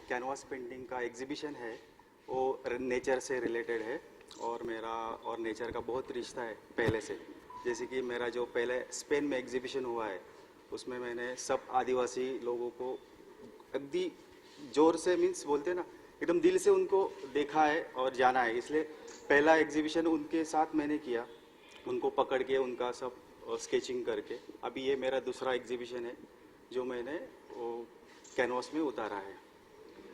Canvas painting का exhibition है, वो नेचर से रिलेटेड है और मेरा और नेचर का बहुत रिश्ता है पहले से। जैसे कि मेरा जो पहले स्पेन में एग्जीबिशन हुआ है, उसमें मैंने सब आदिवासी लोगों को अगदी जोर से मीन्स बोलते हैं ना, एकदम दिल से उनको देखा है और जाना है। इसलिए पहला एग्जीबिशन उनके साथ मैंने किया, उनको पकड़ के उनका सब स्केचिंग करके। अभी ये मेरा दूसरा एग्जीबिशन है जो मैंने कैनवास में उतारा है।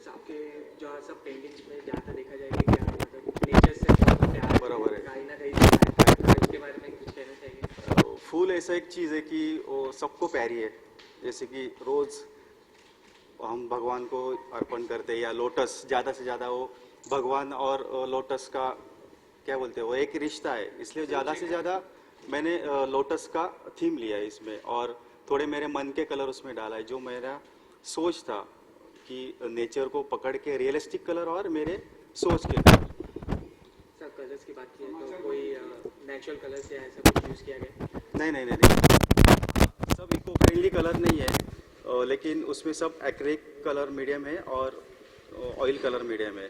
आपके जो सब पेंटिंग्स में जहाँ तक देखा जाए कि क्या मतलब नेचर से बहुत प्यार बराबर है, कहीं ना कहीं है, इसके बारे में कुछ कहना चाहिए? फूल ऐसा एक चीज़ है कि वो सबको प्यारी है। जैसे कि रोज़ हम भगवान को अर्पण करते हैं, या लोटस ज़्यादा से ज़्यादा वो भगवान और लोटस का क्या बोलते हैं, वो एक रिश्ता है। इसलिए ज़्यादा से ज़्यादा मैंने लोटस का थीम लिया है इसमें, और थोड़े मेरे मन के कलर उसमें डाला है। जो मेरा सोच था कि नेचर को पकड़ के रियलिस्टिक कलर और मेरे सोच के कलर। सर कलर्स की बात की है तो कोई नेचुरल कलर्स या ऐसा कुछ यूज़ किया गया? नहीं, सब इको फ्रेंडली कलर नहीं है, लेकिन उसमें सब एक्रिलिक कलर मीडियम है और ऑयल कलर मीडियम है।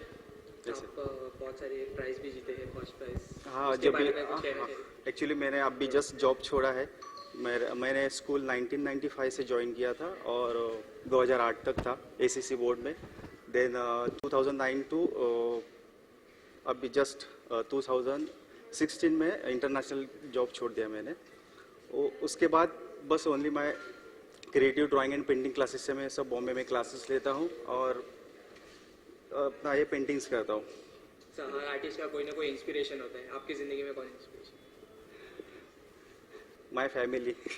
जैसे बहुत सारे प्राइज भी जीते हैं, फर्स्ट प्राइज। हाँ, जब भी एक्चुअली मैंने अभी जस्ट जॉब छोड़ा है। मैंने स्कूल 1995 से ज्वाइन किया था और 2008 तक था एसीसी बोर्ड में। देन 2009 टू अभी जस्ट 2016 में इंटरनेशनल जॉब छोड़ दिया मैंने। उसके बाद बस ओनली मैं creative drawing and painting classes से मैं सब बॉम्बे में क्लासेस लेता हूँ और अपना ये पेंटिंग्स करता हूँ। हर आर्टिस्ट का कोई ना कोई इंस्पिरेशन होता है, आपकी ज़िंदगी में कौन इंस्पिरेशन? My family. लेकिन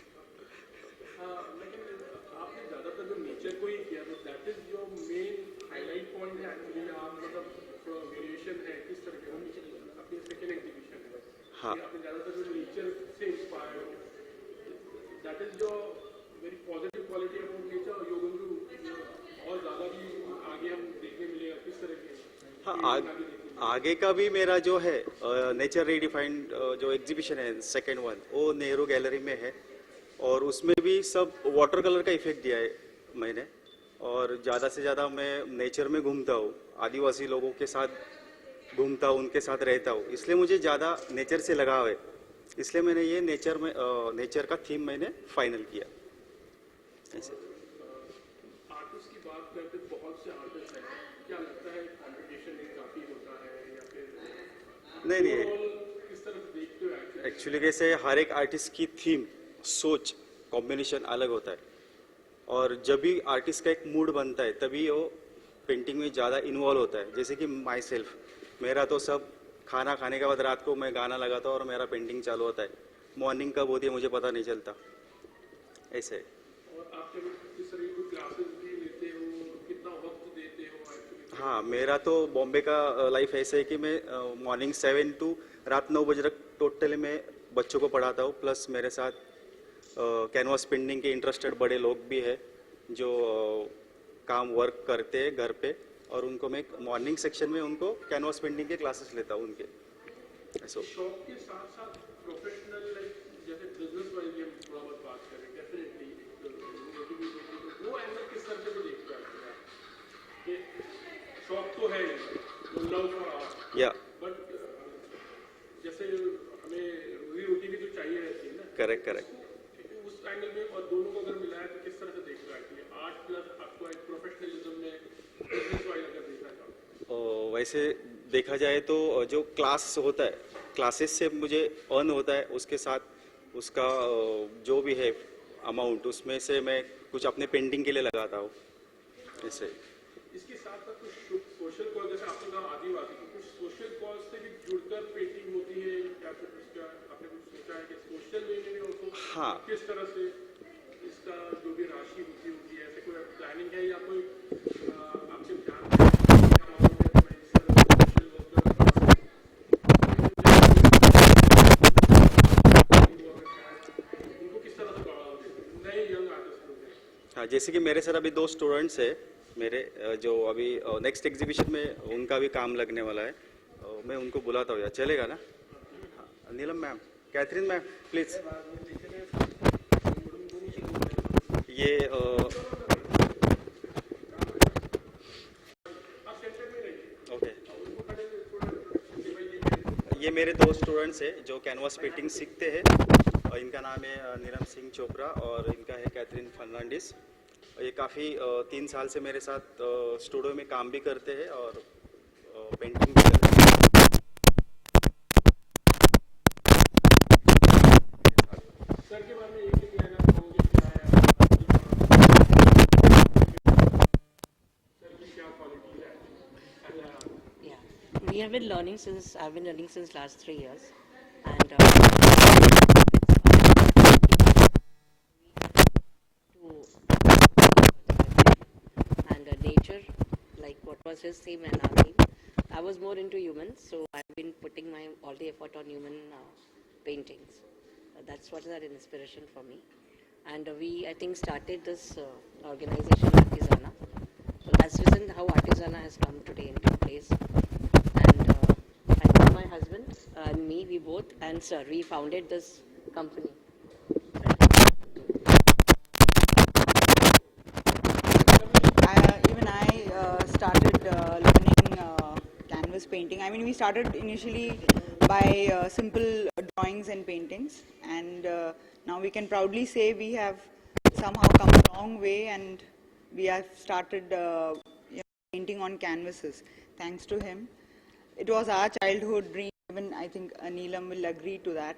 आपने ज़्यादातर जो नेचर को ही किया, तो that is your main highlight point है एक्चुअली। आप मतलब थोड़ा वेरिएशन है किस तरह के अपनी सेकेंड एग्जीबिशन है। हाँ, आपने ज़्यादातर जो नेचर से इंस्पायर्ड हो, that is your very positive quality about nature. और यू गोइंग टू और ज़्यादा भी आगे हम देखने मिलेगा किस तरह के? हाँ, आगे का भी मेरा जो है नेचर रीडिफाइंड जो एग्जीबिशन है सेकेंड वन, वो नेहरू गैलरी में है और उसमें भी सब वाटर कलर का इफेक्ट दिया है मैंने। और ज़्यादा से ज़्यादा मैं नेचर में घूमता हूँ, आदिवासी लोगों के साथ घूमता हूँ, उनके साथ रहता हूँ, इसलिए मुझे ज़्यादा नेचर से लगाव है। इसलिए मैंने ये नेचर का थीम मैंने फाइनल किया ऐसे। आर्टिस्ट की बात करते बहुत से आर्टिस्ट हैं, क्या लगता है कॉम्पिटिशन काफ़ी होता है या फिर नहीं, किस तरह से देखते हो? एक्चुअली कैसे हर एक आर्टिस्ट की थीम, सोच, कॉम्बिनेशन अलग होता है और जब भी आर्टिस्ट का एक मूड बनता है तभी वो पेंटिंग में ज़्यादा इन्वॉल्व होता है। जैसे कि माई सेल्फ, मेरा तो सब खाना खाने के बाद रात को मैं गाना लगाता हूँ और मेरा पेंटिंग चालू होता है। मॉर्निंग कब होती है मुझे पता नहीं चलता, ऐसे। और आप जब इस तरह की क्लासेस भी लेते हो, कितना वक्त देते हो एक्चुअली? हाँ, मेरा तो बॉम्बे का लाइफ ऐसे है कि मैं मॉर्निंग 7 टू रात 9 बजे तक टोटली मैं बच्चों को पढ़ाता हूँ। प्लस मेरे साथ कैनवास पेंटिंग के इंटरेस्टेड बड़े लोग भी हैं जो काम वर्क करते हैं घर पे, और उनको मैं मॉर्निंग सेक्शन में उनको कैनवास पेंटिंग के क्लासेस लेता हूँ उनके। ऐसा शौक के साथ साथ प्रोफेशनल लाइक जैसे बिजनेस वाइज हम थोड़ा बहुत बात करें, डेफिनेटली वो एंगल किस तरह से भी देखते हैं कि शौक तो है, लव फॉर आर्ट, या बट जैसे हमें रोजी रोटी भी तो चाहिए रहती है ना। करेक्ट। उस एंगल में और दोनों को अगर मिलाया तो किस तरह से देखते हैं एक्चुअली आर्ट प्लस आपको एक प्रोफेशनलिज्म में बिजनेस वाइज अगर देखना चाहो? वैसे देखा जाए तो जो क्लास होता है, क्लासेस से मुझे अर्न होता है, उसके साथ उसका जो भी है अमाउंट, उसमें से मैं कुछ अपने पेंटिंग के लिए लगाता हूँ ऐसे। इसके साथ साथ कुछ सोशल कॉज, जैसे आपने कहा आदिवासी, कुछ सोशल कॉज से भी जुड़कर पेंटिंग होती है या फिर उसका आपने कुछ सोचा है कि सोशल वे में भी उसको हाँ, किस तरह से इसका जो भी राशि होती है, ऐसे कोई प्लानिंग है या कोई आपके ध्यान में उनको किस तरह से बढ़ावा देते नए यंग आर्टिस्ट? हाँ, जैसे कि मेरे सर अभी 2 स्टूडेंट्स है मेरे जो अभी नेक्स्ट एग्जीबिशन में उनका भी काम लगने वाला है, मैं उनको बुलाता हूँ यार, चलेगा ना? नीलम मैम, कैथरीन मैम, प्लीज़ ये ये मेरे दो स्टूडेंट्स हैं जो कैनवास पेंटिंग सीखते हैं। इनका नाम है नीरम सिंह चोपड़ा और इनका है कैथरीन फर्नांडिस। ये काफ़ी 3 साल से मेरे साथ स्टूडियो में काम भी करते हैं और पेंटिंग भी करते हैं। सर के बारे में एक ही कहना चाहूँगी क्या है सर की क्या क्वालिटी है? Yeah, we have been learning since I've been learning since last 3 years, and nature, like what was his theme and our theme. I was more into humans, so I've been putting my all the effort on human paintings. That's what is an inspiration for me, and I think started this organization Artisana. So that's the reason how Artisana has come today into place. And I know my husband and me, we both, and sir, we founded this company. Even I started learning canvas painting. I mean, we started initially by simple drawings and paintings, and now we can proudly say we have somehow come a long way, and we have started painting on canvases thanks to him. It was our childhood dream. Even I think Neelam will agree to that.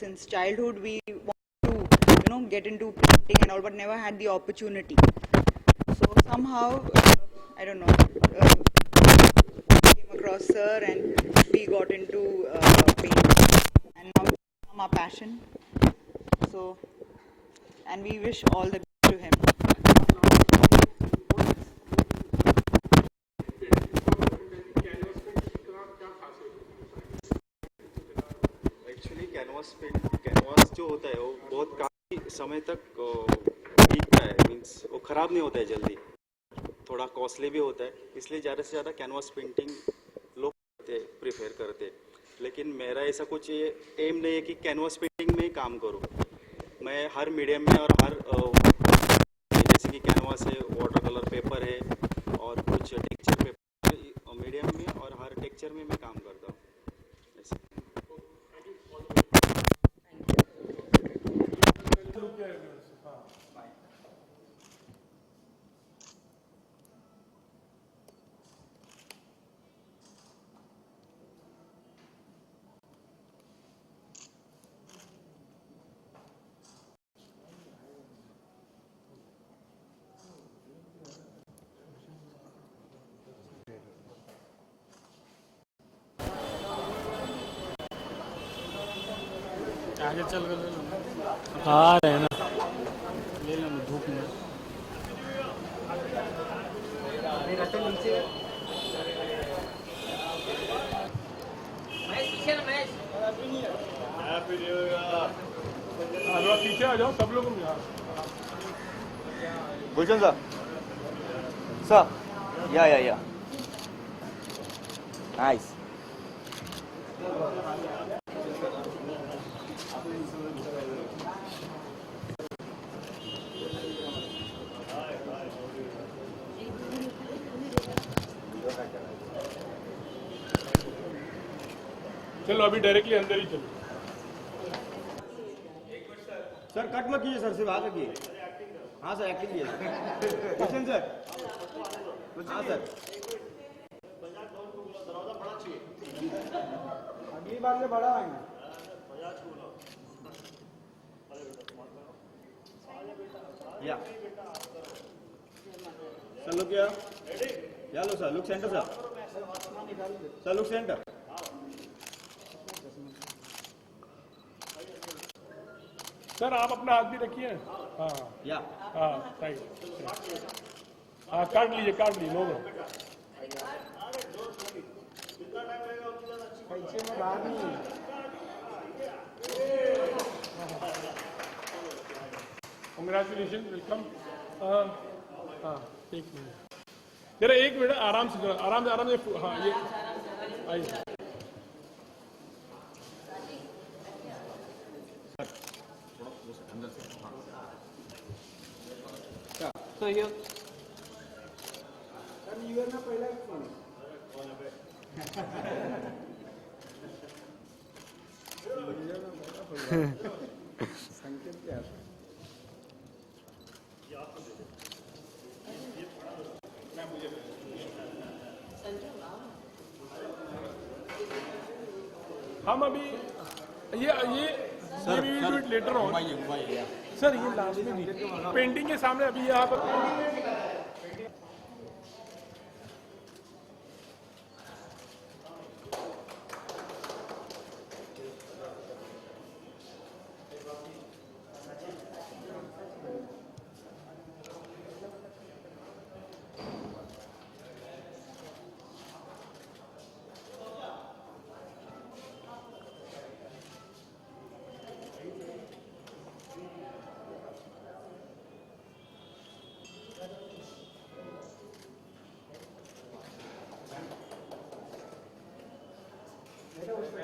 Since childhood, we wanted to get into painting and all, but never had the opportunity. So somehow, I don't know, came across sir and we got into painting, and now it's become our passion. So, and we wish all the best to him. Actually canvas जो होता है वो बहुत काफ़ी समय तक टिकता है, मीन्स वो ख़राब नहीं होता है जल्दी, थोड़ा कॉस्टली भी होता है, इसलिए ज़्यादा से ज़्यादा कैनवास पेंटिंग लोग प्रेफर करते हैं। लेकिन मेरा ऐसा कुछ एम नहीं है कि कैनवास पेंटिंग में ही काम करूँ। मैं हर मीडियम में और हर जैसे कि कैनवास है, वाटर कलर पेपर है और कुछ टेक्सचर पेपर मीडियम में और हर टेक्सचर में मैं काम करता हूँ ऐसे। आगे चल कर ले लो। आ रहे हैं ना, ले लो धूप में। पीछे आ जाओ सब लोग। Gulshan sir. Sir. Yeah. Nice. चलो अभी डायरेक्टली अंदर ही चलो। सर कट मत कीजिए सर, सिर्फ आगे कीजिए। हाँ सर, एक्टिंग कीजिए। Question sir. हाँ सर। अगली बार से बड़ा आएंगे। या सर लुक या लो sir, look centre sir. Sir look centre. Sir आप अपना हाथ भी रखिए। हाँ या हाँ थैंक यू। हाँ काट लीजिए नो नो। Congratulation, welcome. हाँ एक मिनट जरा, एक मिनट आराम से आराम से। हाँ ये आइए। हम अभी ये we will do it later on. Sir ये लास्ट में नहीं, पेंटिंग के सामने अभी यहाँ पर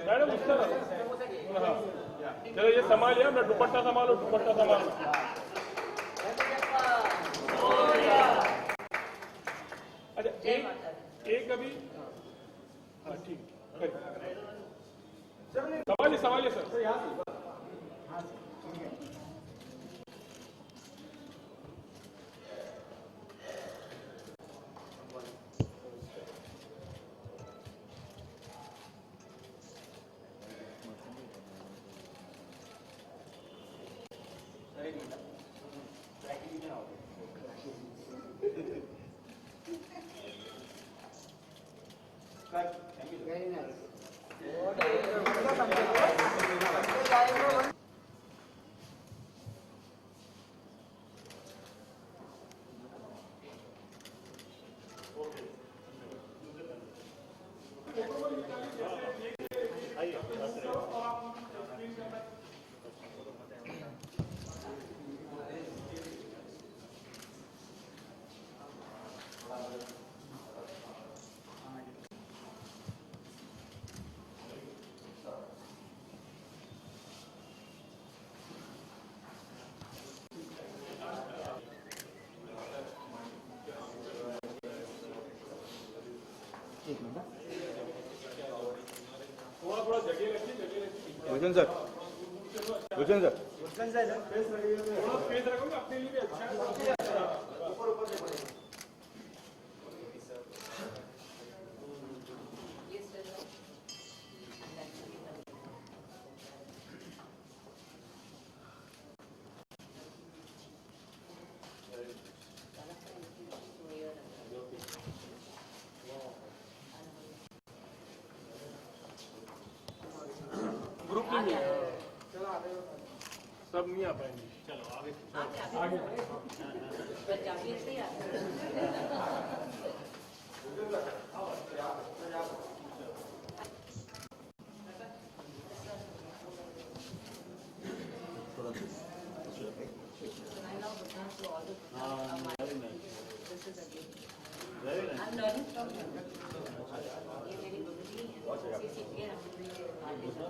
मैडम उस तरह, हाँ चलो ये संभालिए, मैं दुपट्टा संभालो, दुपट्टा संभालो। अच्छा एक अभी, हाँ ठीक, संभालिए संभालिए sir. Bhushan sir, Bhushan sir, face रखोगे अपने लिए भी अच्छा है। ग्रुप नहीं है, सब नहीं आ पाएंगे। चलो आगे I'm learning from him. ये मेरी गुरुजी हैं, ये सीख के हमने आर्टिस्ट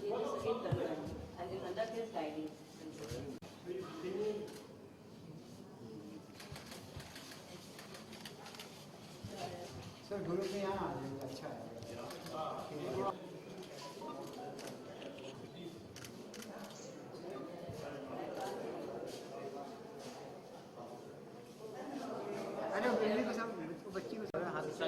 ये just again learn and then under his guiding. Sir group में यहाँ आ जाएगा, अच्छा है। अरे बेबी को सब बच्ची को सब हाथ से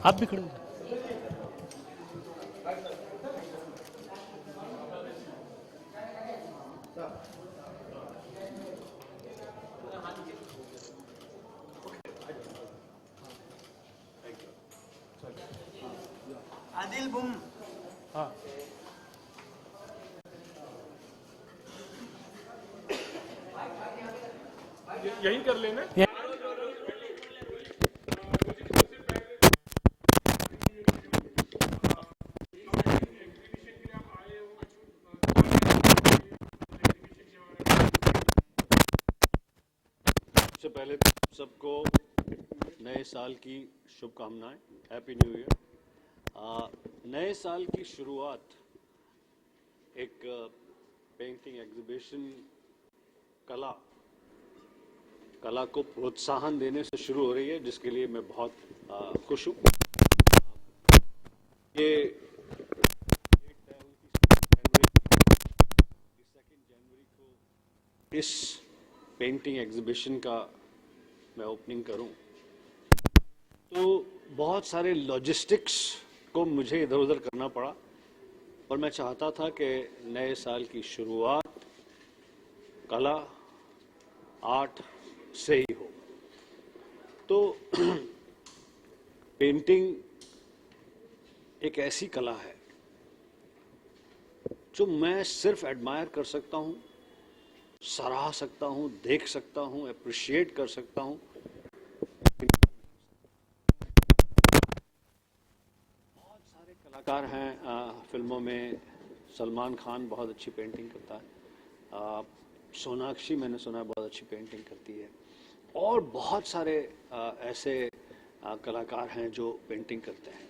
आप भी खड़े हो। आदिल बुम। हाँ यही कर लेना। सबसे पहले तो सबको नए साल की शुभकामनाएं, हैप्पी न्यू ईयर। नए साल की शुरुआत एक पेंटिंग एग्जीबिशन कला को प्रोत्साहन देने से शुरू हो रही है, जिसके लिए मैं बहुत खुश हूँ। ये डेट तय हुई थी 2 जनवरी को इस पेंटिंग एग्जीबिशन का मैं ओपनिंग करूं, तो बहुत सारे लॉजिस्टिक्स को मुझे इधर उधर करना पड़ा, और मैं चाहता था कि नए साल की शुरुआत कला आर्ट से ही हो। तो पेंटिंग एक ऐसी कला है जो मैं सिर्फ एडमायर कर सकता हूं, सराह सकता हूं, देख सकता हूं, अप्रिशिएट कर सकता हूं। बहुत सारे कलाकार हैं फिल्मों में। सलमान खान बहुत अच्छी पेंटिंग करता है, सोनाक्षी मैंने सुना है बहुत अच्छी पेंटिंग करती है, और बहुत सारे ऐसे कलाकार हैं जो पेंटिंग करते हैं।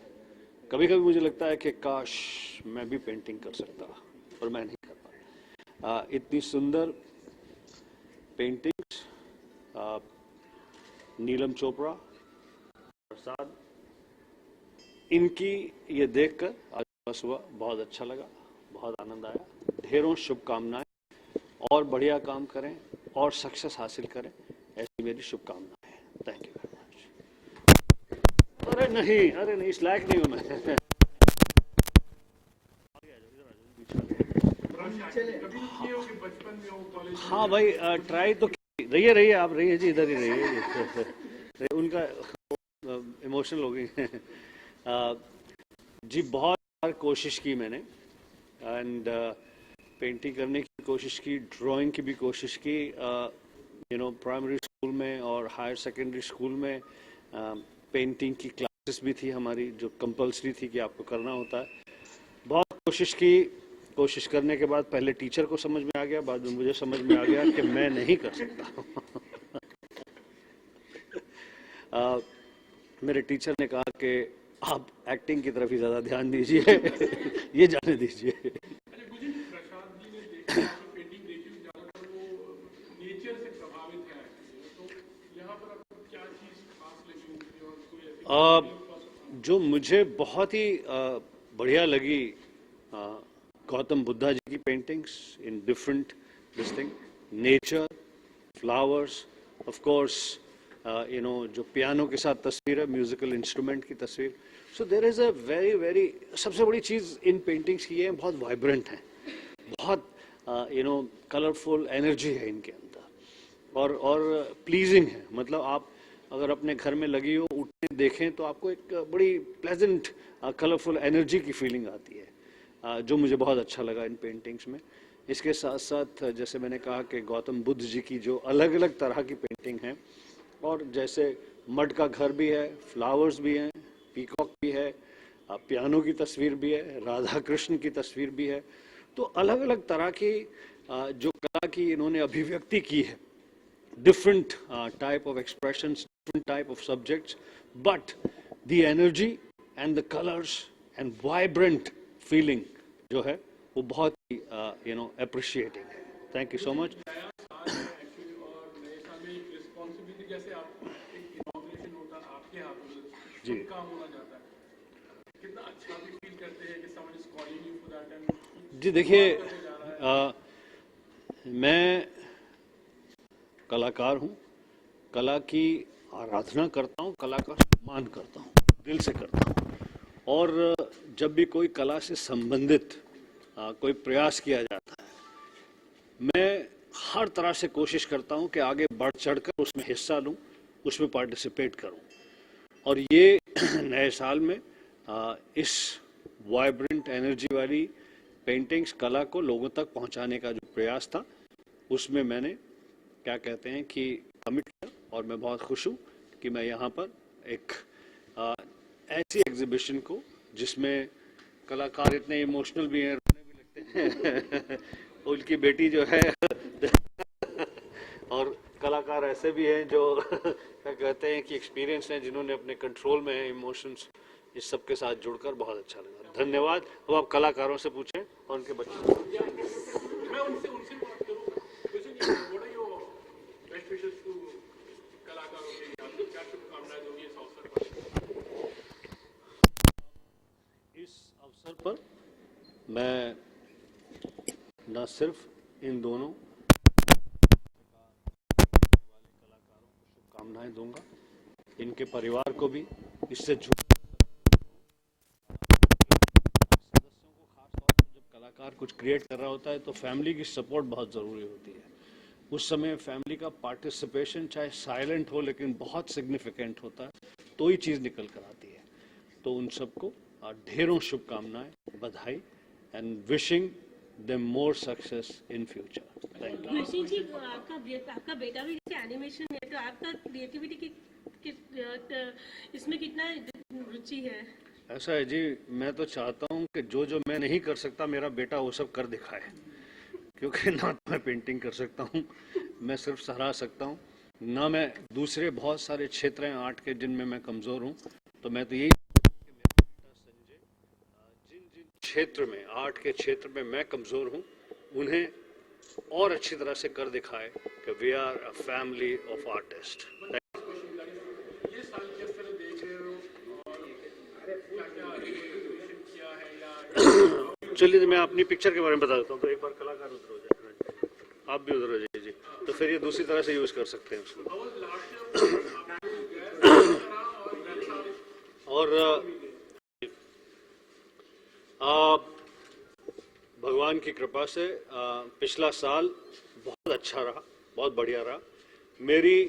कभी कभी मुझे लगता है कि काश मैं भी पेंटिंग कर सकता, पर मैं नहीं कर पाता। इतनी सुंदर पेंटिंग्स नीलम चोपड़ा, प्रसाद, इनकी ये देखकर आज सुबह बहुत अच्छा लगा, बहुत आनंद आया। ढेरों शुभकामनाएं, और बढ़िया काम करें और सक्सेस हासिल करें, ऐसी मेरी शुभकामनाएं हैं। Thank you very much. अरे नहीं, इस लायक नहीं हूं मैं। हाँ भाई, ट्राई तो रहिए आप रहिए जी, इधर ही रहिए। उनका इमोशनल हो गई जी। बहुत बार कोशिश की मैंने, एंड पेंटिंग करने की कोशिश की, ड्राइंग की भी कोशिश की। प्राइमरी स्कूल में और हायर सेकेंडरी स्कूल में पेंटिंग की क्लासेस भी थी हमारी, जो कंपलसरी थी कि आपको करना होता है। बहुत कोशिश की, कोशिश करने के बाद पहले टीचर को समझ में आ गया, बाद में मुझे समझ में आ गया कि मैं नहीं कर सकता। मेरे टीचर ने कहा कि आप एक्टिंग की तरफ ही ज़्यादा ध्यान दीजिए, ये जाने दीजिए। प्रसाद जी ने देखा पेंटिंग देखी, ज़्यादातर वो नेचर से प्रभावित है, तो यहाँ पर आपको क्या चीज़ खास लगी उनकी, और कोई ऐसी जो मुझे बहुत ही बढ़िया लगी, गौतम बुद्धा जी की paintings in different this thing, nature, flowers, of course जो पियानो के साथ तस्वीर है, म्यूजिकल इंस्ट्रूमेंट की तस्वीर। So there is a very सबसे बड़ी चीज़ इन पेंटिंग्स की है, बहुत वाइब्रेंट है, बहुत कलरफुल एनर्जी है इनके अंदर, और प्लीजिंग है। मतलब आप अगर अपने घर में लगी हो, उठने देखें तो आपको एक बड़ी प्लेजेंट कलरफुल एनर्जी की फीलिंग आती है, जो मुझे बहुत अच्छा लगा इन पेंटिंग्स में। इसके साथ साथ जैसे मैंने कहा कि गौतम बुद्ध जी की जो अलग अलग तरह की पेंटिंग है, और जैसे मड का घर भी है, फ्लावर्स भी हैं, पीकॉक भी है, पियानो की तस्वीर भी है, राधा कृष्ण की तस्वीर भी है। तो अलग अलग तरह की जो कला की इन्होंने अभिव्यक्ति की है, different type of expressions, different type of subjects, but the energy and the colors and vibrant feeling जो है वो बहुत ही appreciating है। Thank you so much. Actually, और नए साल में एक रिस्पॉन्सिबिलिटी, जैसे आप एक इनॉग्रेशन होता है आपके हाथों में, जी। काम होना जाता है, कितना अच्छा भी फील करते हैं कि someone is calling you for that, and जी देखिए, मैं कलाकार हूँ, कला की आराधना करता हूँ, कला का सम्मान करता हूँ, दिल से करता हूँ। और जब भी कोई कला से संबंधित कोई प्रयास किया जाता है, मैं हर तरह से कोशिश करता हूँ कि आगे बढ़ चढ़कर उसमें हिस्सा लूँ, उसमें पार्टिसिपेट करूँ। और ये नए साल में इस वाइब्रेंट एनर्जी वाली पेंटिंग्स, कला को लोगों तक पहुँचाने का जो प्रयास था, उसमें मैंने क्या कहते हैं कि कमिट किया, और मैं बहुत खुश हूँ कि मैं यहाँ पर एक ऐसी एग्जीबिशन को, जिसमें कलाकार इतने इमोशनल भी हैं, रोने भी लगते हैं उनकी बेटी जो है और कलाकार कलाकार ऐसे भी हैं जो क्या कहते हैं कि एक्सपीरियंस हैं, जिन्होंने अपने कंट्रोल में है इमोशंस, इस सब के साथ जुड़कर बहुत अच्छा लगा। धन्यवाद। अब आप कलाकारों से पूछें और उनके बच्चों से। मैं उनसे बात करूँ, what are your best wishes to कलाकारों के लिए, आपको क्या शुभकामनाएं दोगे इस अवसर पर? इस अवसर पर मैं न सिर्फ इन दोनों कलाकारों को शुभकामनाएं दूंगा, इनके परिवार को भी, इससे जुड़े सदस्यों को, खासतौर पर जब कलाकार कुछ क्रिएट कर रहा होता है तो फैमिली की सपोर्ट बहुत ज़रूरी होती है। उस समय फैमिली का पार्टिसिपेशन चाहे साइलेंट हो लेकिन बहुत सिग्निफिकेंट होता है, तो ही चीज़ निकल कर आती है। तो उन सबको ढेरों शुभकामनाएं, बधाई, and wishing them more success in future. Thank you. Rishi ji, आपका बेटा भी जैसे एनिमेशन है, तो आपका क्रिएटिविटी की इसमें कितना रुचि है? ऐसा है जी, मैं तो चाहता हूँ कि जो जो मैं नहीं कर सकता मेरा बेटा वो सब कर दिखाए, क्योंकि ना तो मैं पेंटिंग कर सकता हूँ, मैं सिर्फ सराह सकता हूँ, ना मैं दूसरे बहुत सारे क्षेत्र हैं आर्ट के जिनमें मैं कमज़ोर हूँ। तो मैं तो यही कि मेरा बेटा संजय जिन जिन क्षेत्र में, आर्ट के क्षेत्र में मैं कमज़ोर हूँ, उन्हें और अच्छी तरह से कर दिखाए कि we are a family of artist. ये साल किस तरह देख रहे हो और क्या-क्या रिजोल्यूशन किया है या चलिए मैं अपनी पिक्चर के बारे में बता देता हूँ। तो एक बार कलाकार उधर हो जाए, आप भी उधर हो जाइए जी, तो फिर ये दूसरी तरह से यूज़ कर सकते हैं उसको। और भगवान की कृपा से पिछला साल बहुत अच्छा रहा, बहुत बढ़िया रहा। मेरी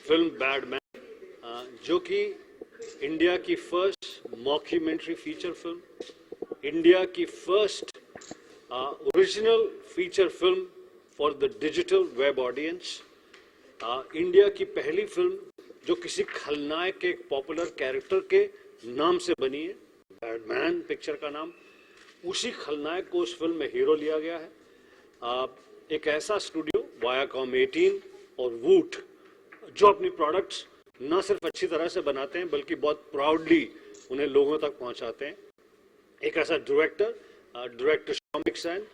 फिल्म बैडमैन, जो कि इंडिया की first mockumentary feature film, India की first original feature film for the digital web audience, India की पहली फिल्म जो किसी खलनायक के एक पॉपुलर कैरेक्टर के नाम से बनी है, बैडमैन पिक्चर का नाम, उसी खलनायक को उस फिल्म में हीरो लिया गया है। एक ऐसा स्टूडियो वायाकॉम 18 और वूट जो अपनी प्रोडक्ट्स न सिर्फ अच्छी तरह से बनाते हैं बल्कि बहुत प्राउडली उन्हें लोगों तक पहुंचाते हैं। एक ऐसा डायरेक्टर शॉमिक सेन,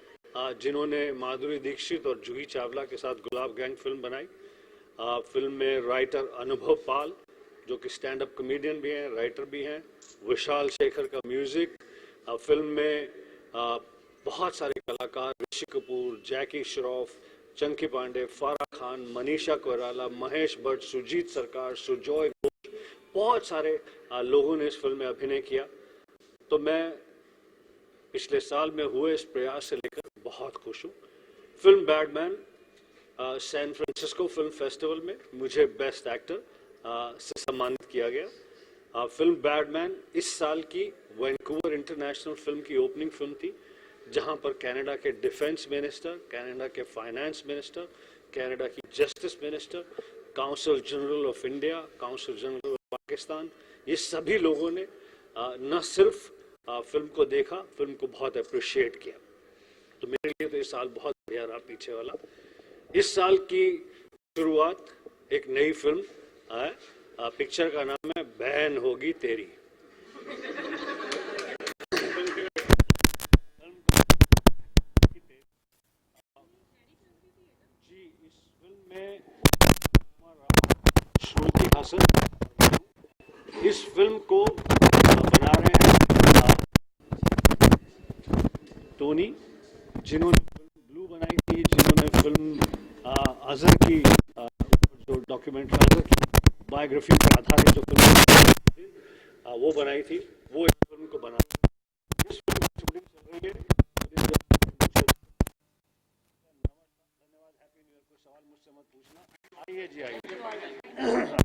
जिन्होंने माधुरी दीक्षित और जूही चावला के साथ गुलाब गैंग फिल्म बनाई। फिल्म में राइटर अनुभव पाल, जो कि स्टैंड अप कॉमेडियन भी हैं, राइटर भी हैं, विशाल शेखर का म्यूजिक। फिल्म में बहुत सारे कलाकार, ऋषि कपूर, जैकी श्रॉफ, चंकी पांडे, फराह खान, मनीषा कोइराला, महेश भट्ट, सुजीत सरकार, सुजॉय घोष, बहुत सारे लोगों ने इस फिल्म में अभिनय किया। तो मैं पिछले साल में हुए इस प्रयास से लेकर बहुत खुश हूँ। Film Badman San Francisco film festival में मुझे बेस्ट एक्टर से सम्मानित किया गया। फिल्म बैडमैन इस साल की वैंकूवर इंटरनेशनल फिल्म की ओपनिंग फिल्म थी, जहां पर कनाडा के डिफेंस मिनिस्टर, कनाडा के फाइनेंस मिनिस्टर, कनाडा की justice minister, council general of India, council general of Pakistan, ये सभी लोगों ने न सिर्फ फिल्म को देखा, फिल्म को बहुत अप्रिशिएट किया। तो मेरे लिए तो इस साल बहुत बढ़िया रहा पीछे वाला। इस साल की शुरुआत एक नई फिल्म है, पिक्चर का नाम है बहन होगी तेरी। जी, इस फिल्म में श्रुति हासन इस फिल्म को बना रहे हैं टोनी, जिन्होंने फिल्म ब्लू बनाई थी, जिन्होंने फिल्म अजहर की जो डॉक्यूमेंट्री, अजहर की बायोग्राफी पर आधारित जो फिल्म वो बनाई थी, वो इस फिल्म को बना। इस फिल्म की शूटिंग चल रही है। धन्यवाद, हैप्पी न्यू ईयर। कोई सवाल मुझसे मत पूछना। आइए जी, आइए।